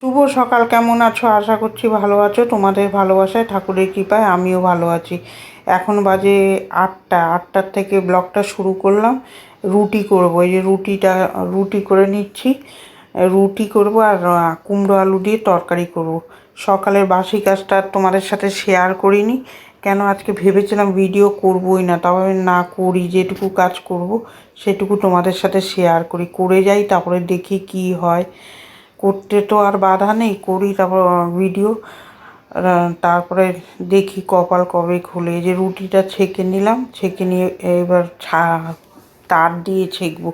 শুভ সকাল, কেমন আছো? আশা করছি ভালো আছো। তোমাদের ভালোবাসায়, ঠাকুরের কৃপায় আমিও ভালো আছি। এখন বাজে 8টার থেকে ব্লগটা শুরু করলাম। রুটি করবো, এই যে রুটি করে নিচ্ছি। রুটি করব আর কুমড়ো আলু দিয়ে তরকারি করব। সকালের বাসি কাজটা আর তোমাদের সাথে শেয়ার করিনি, কেন আজকে ভেবেছিলাম ভিডিও করবই না, তবে না করি, যেটুকু কাজ করব সেটুকু তোমাদের সাথে শেয়ার করি, করে যাই, তারপরে দেখি কি হয়। করতে তো আর বাধা নেই, করি তারপর ভিডিও। তারপরে দেখি কপাল কবে খুলে। এই যে রুটিটা ছেঁকে নিলাম, ছেঁকে নিয়ে এবার তার দিয়ে ছেঁকবো।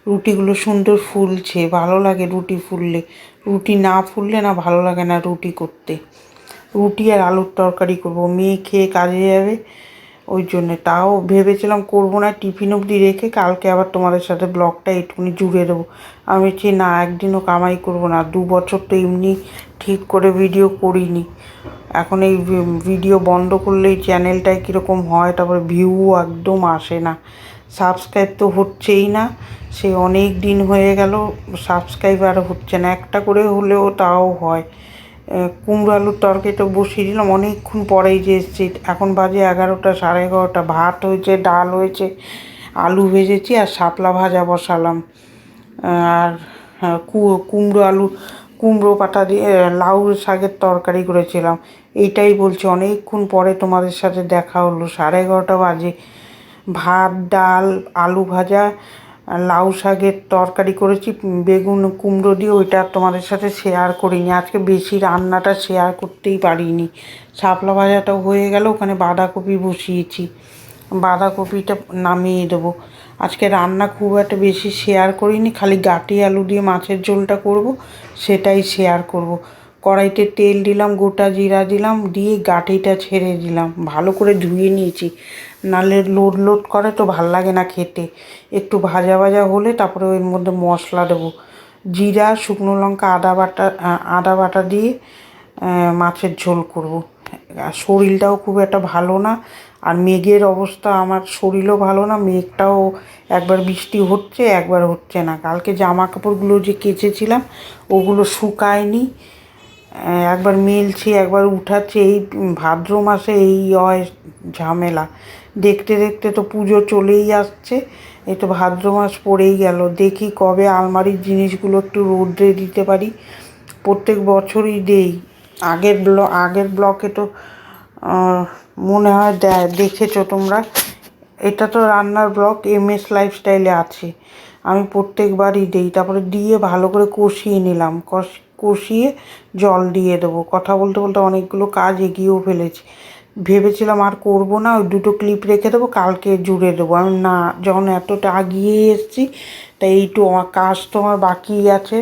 রুটিগুলো সুন্দর ফুলছে, ভালো লাগে রুটি ফুললে। রুটি না ফুললে না ভালো লাগে না রুটি করতে। রুটি আর আলুর তরকারি করব, মেয়ে খেয়ে কাজে যাবে, ওই জন্যে। তাও ভেবেছিলাম করবো না, টিফিন অবধি রেখে কালকে আবার তোমাদের সাথে ব্লগটা একটুখানি জুড়ে দেবো। আমি বলছি না, একদিনও কামাই করবো না। 2 বছর তো এমনি ঠিক করে ভিডিও করিনি। এখন এই ভিডিও বন্ধ করলেই চ্যানেলটায় কীরকম হয়, তারপরে ভিউ একদম আসে না, সাবস্ক্রাইব তো হচ্ছেই না। সে অনেক দিন হয়ে গেল, সাবস্ক্রাইব আর হচ্ছে না, একটা করে হলেও তাও হয়। কুমড়ো আলুর তরকারিটা বসিয়ে দিলাম, অনেকক্ষণ পরেই যে এসছি। এখন বাজে 11টা, 11:30। ভাত হয়েছে, ডাল হয়েছে, আলু ভেজেছি আর শাপলা ভাজা বসালাম। আর কুমড়ো পাতা দিয়ে লাউ শাকের তরকারি করেছিলাম। এইটাই বলছি, অনেকক্ষণ পরে তোমাদের সাথে দেখা হলো। 11:30 বাজে। ভাত, ডাল, আলু ভাজা, লাউ শাকের তরকারি করেছি বেগুন কুমড়ো দিয়ে, ওইটা তোমাদের সাথে শেয়ার করিনি। আজকে বেশি রান্নাটা শেয়ার করতেই পারিনি। শাপলা ভাজাটাও হয়ে গেল, ওখানে বাঁধাকপি বসিয়েছি, বাঁধাকপিটা নামিয়ে দেবো। আজকে রান্না খুব একটা বেশি শেয়ার করিনি, খালি গাটি আলু দিয়ে মাছের ঝোলটা করব, সেটাই শেয়ার করব। কড়াইতে তেল দিলাম, গোটা জিরা দিলাম, দিয়ে গাটিটা ছেড়ে দিলাম, ভালো করে ধুয়ে নিয়েছি, নাহলে লোড লোড করে তো ভাল লাগে না খেতে। একটু ভাজা ভাজা হলে তারপরে ওর মধ্যে মশলা দেবো, জিরা, শুকনো লঙ্কা, আদা বাটা দিয়ে মাছের ঝোল করব। আর শরীরটাও খুব একটা ভালো না, আর মেঘের অবস্থা, আমার শরীরও ভালো না। মেঘটাও একবার বৃষ্টি হচ্ছে, একবার হচ্ছে না। কালকে জামা কাপড়গুলো যে কেচেছিলাম ওগুলো শুকায়নি, একবার মেলছি একবার উঠাচ্ছি। এই ভাদ্র মাসে এই হয় ঝামেলা। দেখতে দেখতে তো পুজো চলেই আসছে, এই তো ভাদ্র মাস পড়েই গেল। দেখি কবে আলমারির জিনিসগুলো একটু রোদ্রে দিতে পারি। প্রত্যেক বছরই দেই। আগের ব্লকে তো মনে হয় দেখেছো তোমরা। এটা তো রান্নার ব্লগ, MS লাইফস্টাইলে আছে। আমি প্রত্যেকবারই দিই, তারপরে দিয়ে ভালো করে কষিয়ে নিলাম, কষিয়ে জল দিয়ে দেবো। কথা বলতে বলতে অনেকগুলো কাজ এগিয়েও ফেলেছি। ভেবেছিলাম আর করবো না, ওই 2টো ক্লিপ রেখে দেবো, কালকে জুড়ে দেবো। আমি না, যখন এতটা এগিয়ে এসেছি তাই এইটু আমার কাজ তো আমার বাকি আছে,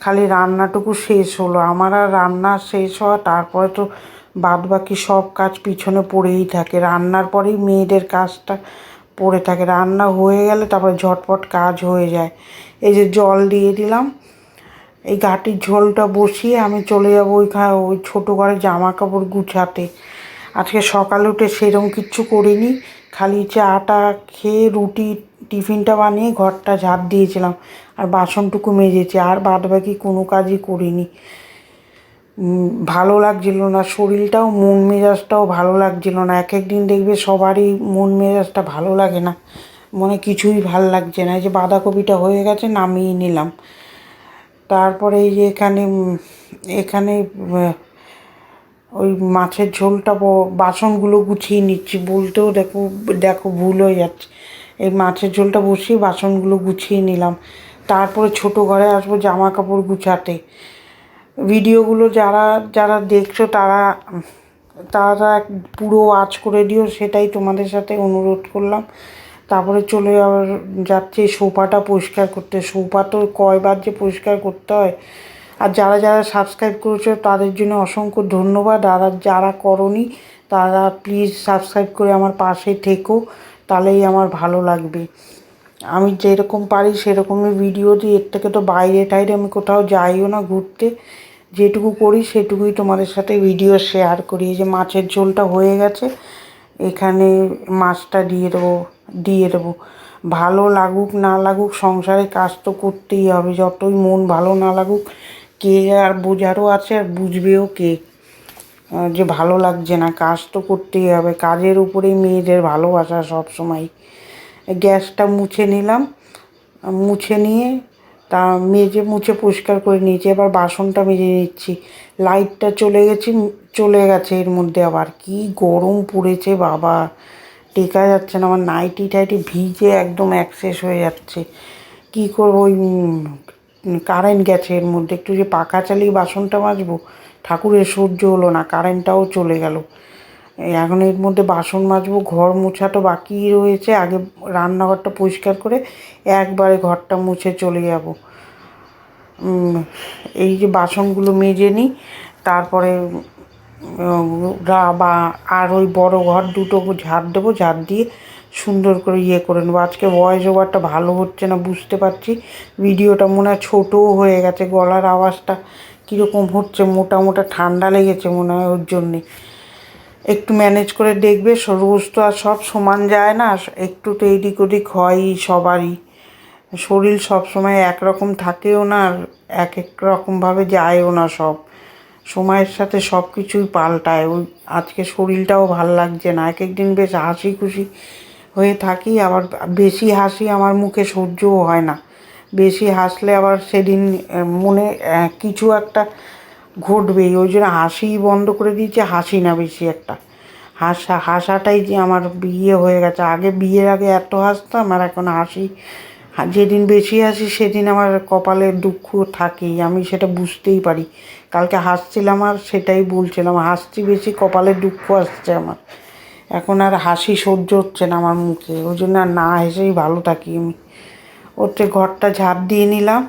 খালি রান্নাটুকু শেষ হলো। আমার আর রান্না শেষ হওয়া, তারপরে তো বাদ বাকি সব কাজ পিছনে পড়েই থাকে। রান্নার পরেই মেয়েদের কাজটা পড়ে থাকে, রান্না হয়ে গেলে তারপরে ঝটপট কাজ হয়ে যায়। এই যে জল দিয়ে দিলাম, এই গাটির ঝোলটা বসিয়ে আমি চলে যাবো ওই ছোটো ঘরে জামা কাপড় গুছাতে। আজকে সকালে উঠে সেরকম কিচ্ছু করিনি, খালি চাটা খেয়ে রুটি টিফিনটা বানিয়ে ঘরটা ঝাড় দিয়েছিলাম আর বাসনটুকু মেজেছি, আর বাদ বাকি কোনো কাজই করিনি। ভালো লাগছিল না শরীরটাও, মন মেজাজটাও ভালো লাগছিল না। এক একদিন দেখবে সবারই মন মেজাজটা ভালো লাগে না, মনে কিছুই ভাল লাগছে না। এই যে বাঁধাকপিটা হয়ে গেছে, নামিয়ে নিলাম। তারপরে এই যে এখানে ওই মাছের ঝোলটা, বাসনগুলো গুছিয়ে নিচ্ছি, বলতেও দেখো দেখো ভুল হয়ে যাচ্ছে। এই মাছের ঝোলটা বসিয়ে বাসনগুলো গুছিয়ে নিলাম, তারপরে ছোটো ঘরে আসবো জামা কাপড় গুছাতে। ভিডিওগুলো যারা যারা দেখছো তারা তারা পুরো ওয়াচ করে দিও, সেটাই তোমাদের সাথে অনুরোধ করলাম। তারপরে চলে যাচ্ছে সোফাটা পরিষ্কার করতে। সোফা তো কয়বার যে পরিষ্কার করতে হয়। আর যারা যারা সাবস্ক্রাইব করেছো তাদের জন্য অসংখ্য ধন্যবাদ, আর যারা করোনি তারা প্লিজ সাবস্ক্রাইব করে আমার পাশে থেকো, তাহলেই আমার ভালো লাগবে। আমি যেরকম পারি সেরকমই ভিডিও দিই, এর থেকে তো বাইরে টাইরে আমি কোথাও যাইও না ঘুরতে। যেটুকু করি সেটুকুই তোমাদের সাথে ভিডিও শেয়ার করি। এই যে মাছের ঝোলটা হয়ে গেছে, এখানে মাছটা দিয়ে দেবো। ভালো লাগুক না লাগুক, সংসারে কাজ তো করতেই হবে, যতই মন ভালো না লাগুক কে আর বোঝারও আছে আর বুঝবেও কে যে ভালো লাগছে না, কাজ তো করতেই হবে, কাজের উপরেই মেয়েদের ভালোবাসা সব সময়। গ্যাসটা মুছে নিলাম, মুছে নিয়ে তা মেজে মুছে পরিষ্কার করে নিয়েছি, এবার বাসনটা মেজে নিচ্ছি। লাইটটা চলে গেছে এর মধ্যে, আবার কি গরম পড়েছে বাবা, টেকা যাচ্ছে না, আমার নাইটি টাইটি ভিজে একদম অ্যাক্সেস হয়ে যাচ্ছে। কি করবো, ওই কারেন্ট গেছে এর মধ্যে, একটু যে পাখা চালিয়ে বাসনটা মাজবো, ঠাকুরের সহ্য হলো না, কারেন্টটাও চলে গেল। এখন এর মধ্যে বাসন মাজবো, ঘর মোছা তো বাকি রয়েছে, আগে রান্নাঘরটা পরিষ্কার করে একবারে ঘরটা মুছে চলে যাব। এই যে বাসনগুলো মেজে নিই, তারপরে বা আর ওই বড় ঘর দুটো ঝাড় দেবো, ঝাড় দিয়ে সুন্দর করে করে নেবো। আজকে ভয়েস ওভারটা ভালো হচ্ছে না বুঝতে পারছি, ভিডিওটা মনে হয় ছোটোও হয়ে গেছে, গলার আওয়াজটা কীরকম হচ্ছে, মোটা মোটা ঠান্ডা লেগেছে মনে হয়, ওর জন্যে একটু ম্যানেজ করে দেখবে। রোজ তো আর সব সমান যায় না, একটু তো এদিক ওদিক হয়ই সবারই, শরীর সব সময় একরকম থাকেও না, আর এক রকমভাবে যায়ও না, সব সময়ের সাথে সব কিছুই পাল্টায়। ওই আজকে শরীরটাও ভাল লাগছে না, এক একদিন বেশ হাসি খুশি হয়ে থাকি, আবার বেশি হাসি আমার মুখে সহ্যও হয় না, বেশি হাসলে আবার সেদিন মনে কিছু একটা ঘটবেই, ওই জন্য হাসি বন্ধ করে দিয়েছি, হাসি না বেশি একটা, হাসাটাই যে আমার বিয়ে হয়ে গেছে। আগে বিয়ের আগে এত হাসতাম, আর এখন হাসি, যেদিন বেশি হাসি সেদিন আমার কপালে দুঃখ থাকেই, আমি সেটা বুঝতেই পারি। কালকে হাসছিলাম আর সেটাই বলছিলাম, হাসছি বেশি, কপালে দুঃখ আসছে আমার, এখন আর হাসি সহ্য হচ্ছে না আমার মুখে, ওই জন্য আর না হেসেই ভালো থাকি আমি। ওতে ঘরটা ঝাড় দিয়ে নিলাম,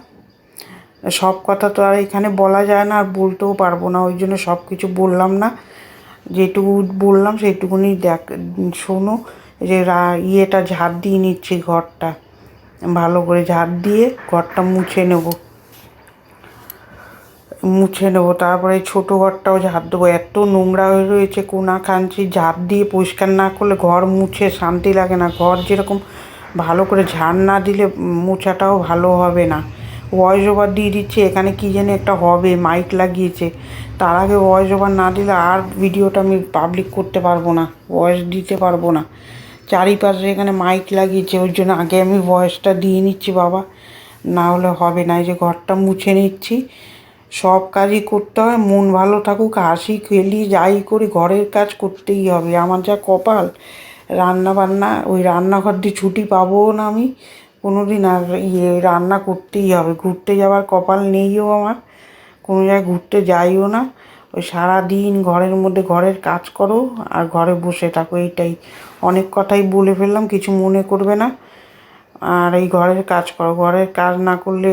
সব কথা তো আর এখানে বলা যায় না, আর বলতেও পারবো না, ওই জন্য সব কিছু বললাম না, যেটুকু বললাম সেইটুকুনি শোনো। যে ইয়েটা ঝাড় দিয়ে নিচ্ছি, ঘরটা ভালো করে ঝাড় দিয়ে ঘরটা মুছে নেবো, তারপরে ছোটো ঘরটাও ঝাড় দেবো, এত নোংরা হয়ে রয়েছে কোনা কাঞ্চি, ঝাড় দিয়ে পরিষ্কার না করলে ঘর মুছে শান্তি লাগে না, ঘর যেরকম ভালো করে ঝাড় না দিলে মোছাটাও ভালো হবে না। ভয়েস ওভার দিয়ে দিচ্ছে, এখানে কী জানি একটা হবে, মাইক লাগিয়েছে, তার আগে ভয়েস ওভার না দিলে আর ভিডিওটা আমি পাবলিক করতে পারবো না, ভয়েস দিতে পারবো না। চারিপাশে এখানে মাইক লাগিয়েছে, ওই জন্য আগে আমি ভয়েসটা দিয়ে নিচ্ছি বাবা, না হলে হবে না। এই যে ঘরটা মুছে নিচ্ছি, সব কাজই করতে হয়, মন ভালো থাকুক, হাসি খেলি যাই করি, ঘরের কাজ করতেই হবে, আমার যা কপাল, রান্না বান্না, ওই রান্নাঘর দিয়ে ছুটি পাবো না আমি কোনো দিন, আর রান্না করতেই হবে, ঘুরতে যাওয়ার কপাল নেইও আমার, কোনো জায়গায় ঘুরতে যাইও না, ওই সারাদিন ঘরের মধ্যে ঘরের কাজ করো আর ঘরে বসে থাকো, এইটাই। অনেক কথাই বলে ফেললাম, কিছু মনে করবে না, আর এই ঘরের কাজ করো, ঘরের কাজ না করলে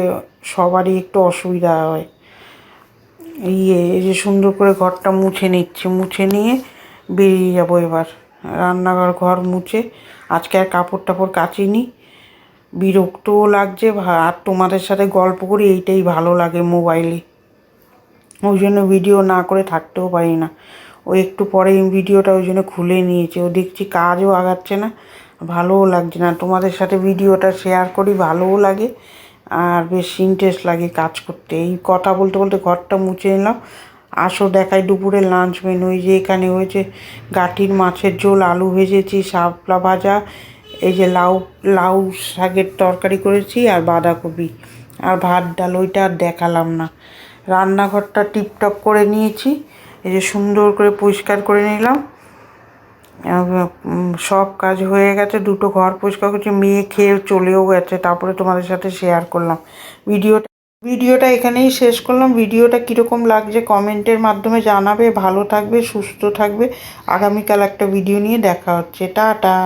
সবারই একটু অসুবিধা হয়। এই যে সুন্দর করে ঘরটা মুছে নিচ্ছি, মুছে নিয়ে বেরিয়ে যাবো এবার ঘর মুছে। আজকে আর কাপড় টাপড় কাচিনি, বিরক্তও লাগছে, আর তোমাদের সাথে গল্প করি এইটাই ভালো লাগে মোবাইলে, ওই জন্য ভিডিও না করে থাকতেও পারি না। ও একটু পরে ভিডিওটা ওই জন্য খুলে নিয়েছে, ও দেখছি কাজও আগাচ্ছে না, ভালোও লাগছে না, তোমাদের সাথে ভিডিওটা শেয়ার করি, ভালোও লাগে আর বেশ ইন্টারেস্ট লাগে কাজ করতে। এই কথা বলতে বলতে ঘরটা মুছে নিলাম। আসো দেখাই দুপুরের লাঞ্চ মেনু। এই যে এখানে হয়েছে গাঠির মাছের ঝোল, আলু ভেজেছি, শাপলা ভাজা, এই যে লাউ শাকের তরকারি করেছি, আর বাঁধাকপি, আর ভাত ডাল, ওইটা আর দেখালাম না। রান্নাঘরটা টিপটপ করে নিয়েছি, এই যে সুন্দর করে পরিষ্কার করে নিলাম, সব কাজ হয়ে গেছে, দুটো ঘর পরিষ্কার করছি, মেয়ে খেয়ে চলেও গেছে, তারপরে তোমাদের সাথে শেয়ার করলাম ভিডিওটা এখানেই শেষ করলাম। ভিডিওটা কীরকম লাগছে কমেন্টের মাধ্যমে জানাবে, ভালো থাকবে, সুস্থ থাকবে, আগামীকাল একটা ভিডিও নিয়ে দেখা হচ্ছে, টাটা।